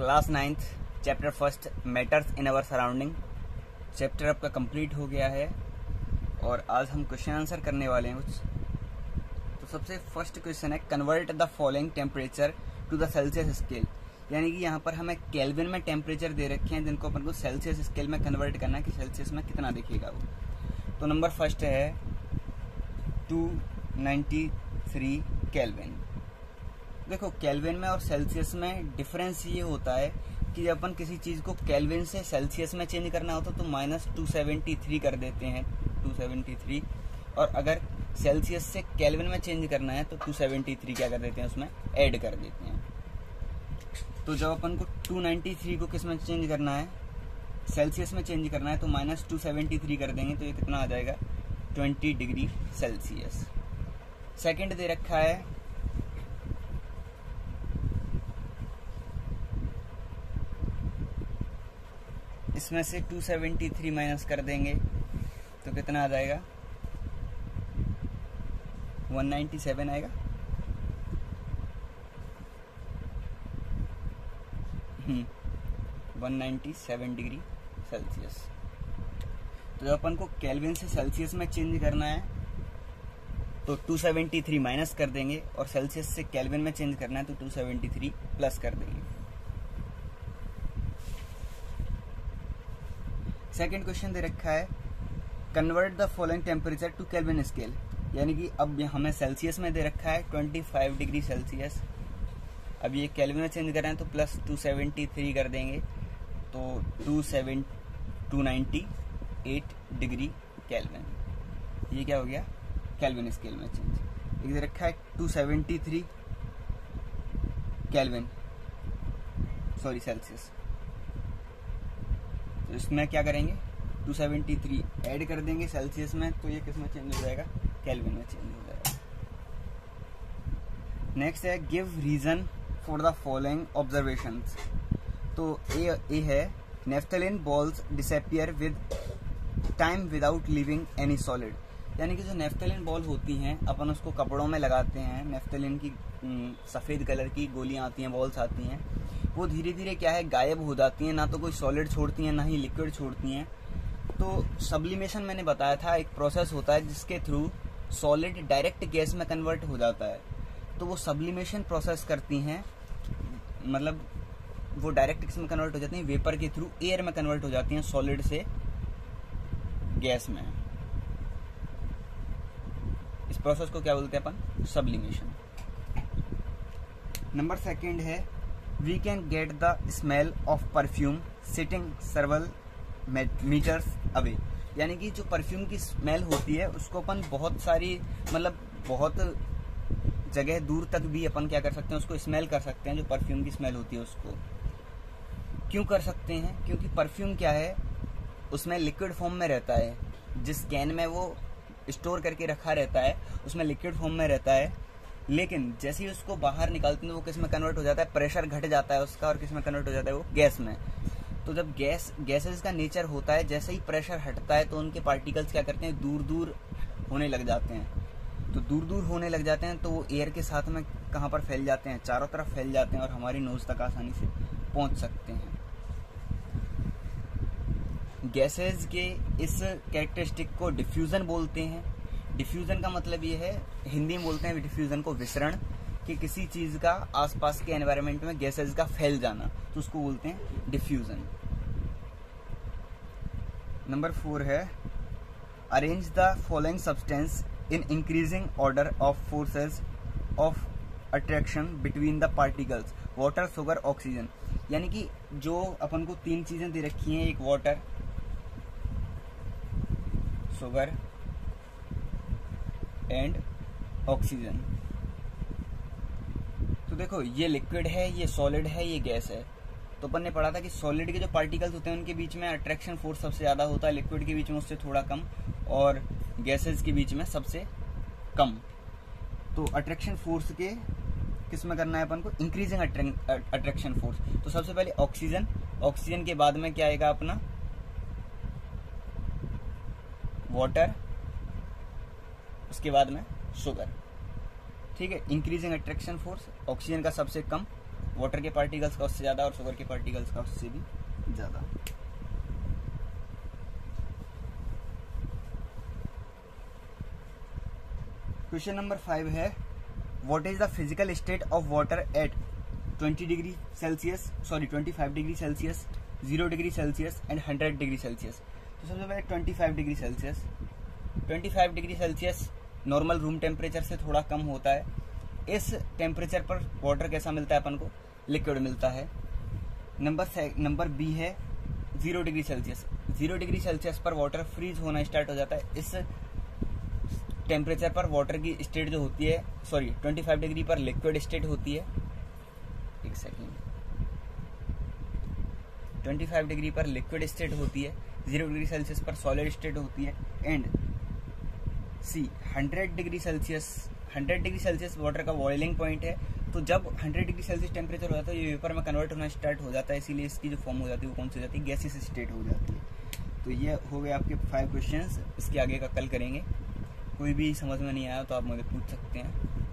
Class 9th chapter first matters in our surrounding chapter आपका complete हो गया है और आज हम क्वेश्चन आंसर करने वाले हैं कुछ। तो सबसे फर्स्ट क्वेश्चन है, convert the following temperature to the Celsius scale. यानी कि यहाँ पर हमें केल्विन में टेम्परेचर दे रखे हैं जिनको अपन को सेल्सियस स्केल में कन्वर्ट करना है कि सेल्सियस में कितना दिखेगा वो। तो नंबर फर्स्ट है 293 केल्विन। देखो केल्विन में और सेल्सियस में डिफरेंस ये होता है कि जब अपन किसी चीज को केल्विन से सेल्सियस में चेंज करना होता तो -273 कर देते हैं 273, और अगर सेल्सियस से केल्विन में चेंज करना है तो 273 क्या कर देते हैं उसमें ऐड कर देते हैं। तो जब अपन को 293 को किस में चेंज करना है, सेल्सियस में चेंज करना है, तो -273 कर देंगे तो ये कितना आ जाएगा 20 डिग्री सेल्सियस। सेकंड दे रखा है इसमें से 273 माइनस कर देंगे तो कितना आ जाएगा 197 आएगा। 197 डिग्री सेल्सियस। तो जब अपन को केल्विन से सेल्सियस में चेंज करना है तो 273 माइनस कर देंगे और सेल्सियस से केल्विन में चेंज करना है तो 273 प्लस कर देंगे। सेकेंड क्वेश्चन दे रखा है, convert the following temperature to Kelvin scale. यानी कि अब हमें सेल्सियस में दे रखा है 25 डिग्री सेल्सियस, अब ये केल्विन में चेंज कर रहे हैं तो प्लस 273 कर देंगे तो 298 डिग्री केल्विन। ये क्या हो गया केल्विन स्केल में चेंज। एक दे रखा है 273 केल्विन सॉरी सेल्सियस, तो इसमें क्या करेंगे 273 ऐड कर देंगे सेल्सियस में तो ये किस में चेंज हो जाएगा केल्विन में चेंज हो जाएगा। नेक्स्ट है, give reason for the following observations. तो ए है, naphthalene balls disappear with time without leaving any solid. यानी कि जो नेफ्थलीन बॉल होती हैं अपन उसको कपड़ों में लगाते हैं, नेफ्थलीन की सफेद कलर की गोलियां आती हैं, बॉल्स आती हैं, वो धीरे धीरे क्या है गायब हो जाती हैं, ना तो कोई सॉलिड छोड़ती हैं ना ही लिक्विड छोड़ती हैं। तो सब्लिमेशन मैंने बताया था एक प्रोसेस होता है जिसके थ्रू सॉलिड डायरेक्ट गैस में कन्वर्ट हो जाता है। तो वो सब्लिमेशन प्रोसेस करती हैं, मतलब वो डायरेक्ट किस में कन्वर्ट हो जाती हैं, वेपर के थ्रू एयर में कन्वर्ट हो जाती हैं, सॉलिड से गैस में। इस प्रोसेस को क्या बोलते हैं अपन, सब्लिमेशन। नंबर सेकंड है, we can get the smell of perfume sitting several metres away. यानी कि जो परफ्यूम की स्मेल होती है उसको अपन बहुत सारी मतलब बहुत जगह दूर तक भी अपन क्या कर सकते हैं, उसको स्मेल कर सकते हैं। जो परफ्यूम की स्मेल होती है उसको क्यों कर सकते हैं, क्योंकि परफ्यूम क्या है उसमें लिक्विड फॉर्म में रहता है, जिस कैन में वो स्टोर करके रखा रहता है उसमें लिक्विड फॉर्म में रहता है, लेकिन जैसे ही उसको बाहर निकालते हैं वो किस में कन्वर्ट हो जाता है, प्रेशर घट जाता है उसका और किस में कन्वर्ट हो जाता है वो गैस में। तो जब गैसेस का नेचर होता है जैसे ही प्रेशर हटता है तो उनके पार्टिकल्स क्या करते हैं दूर दूर होने लग जाते हैं। तो दूर दूर होने लग जाते हैं तो वो एयर के साथ में कहाँ पर फैल जाते हैं, चारों तरफ फैल जाते हैं और हमारी नोज तक आसानी से पहुंच सकते हैं। गैसेस के इस कैरेक्टरिस्टिक को डिफ्यूजन बोलते हैं। डिफ्यूजन का मतलब ये है, हिंदी में बोलते हैं डिफ्यूजन को विसरण, कि किसी चीज का आसपास के एनवायरनमेंट में गैसेस का फैल जाना, तो उसको बोलते हैं डिफ्यूजन। नंबर 4 है, arrange the following substance in increasing order of forces of attraction between the particles, water, sugar, oxygen. यानी कि जो अपन को 3 चीजें दे रखी हैं, एक वाटर, शुगर एंड ऑक्सीजन। तो देखो ये लिक्विड है, ये सॉलिड है, ये गैस है। तो अपन ने पढ़ा था कि सॉलिड के जो पार्टिकल्स होते हैं उनके बीच में अट्रैक्शन फोर्स सबसे ज्यादा होता है, लिक्विड के बीच में उससे थोड़ा कम और गैसेस के बीच में सबसे कम। तो अट्रैक्शन फोर्स के किस में करना है अपन को, इंक्रीजिंग अट्रैक्शन फोर्स। तो सबसे पहले ऑक्सीजन, ऑक्सीजन के बाद में क्या आएगा अपना वाटर, उसके बाद में शुगर। ठीक है, इंक्रीजिंग अट्रैक्शन फोर्स, ऑक्सीजन का सबसे कम, वाटर के पार्टिकल्स का उससे ज़्यादा और शुगर के पार्टिकल्स का उससे भी ज़्यादा। क्वेश्चन नंबर 5 है, what is the physical state of water at 25 degree Celsius, 0 degree Celsius and 100 degree Celsius. तो सबसे पहले 25 degree Celsius. 25 degree Celsius normal room temperature से थोड़ा कम होता है। इस टेम्परेचर पर वाटर कैसा मिलता है अपन को? लिक्विड मिलता है। नंबर बी है 0 डिग्री सेल्सियस। 0 डिग्री सेल्सियस पर वाटर फ्रीज होना स्टार्ट हो जाता है। इस टेम्परेचर पर वाटर की स्टेट जो होती है, 25 डिग्री पर लिक्विड स्टेट होती है। एक सेकेंड, 25 डिग्री पर लिक्विड स्टेट होती है, 0 डिग्री सेल्सियस पर सॉलिड स्टेट होती है। And C 100 degree Celsius water का बॉइलिंग पॉइंट है। तो जब 100 डिग्री सेल्सियस टेम्परेचर हो जाता है ये वेपर में कन्वर्ट होना स्टार्ट हो जाता है, इसीलिए इसकी जो फॉर्म हो जाती है वो कौन सी हो जाती है? गैसियस स्टेट हो जाती है। तो ये हो गए आपके 5 क्वेश्चंस। इसके आगे का कल करेंगे। कोई भी समझ में नहीं आया तो आप मुझे पूछ सकते हैं।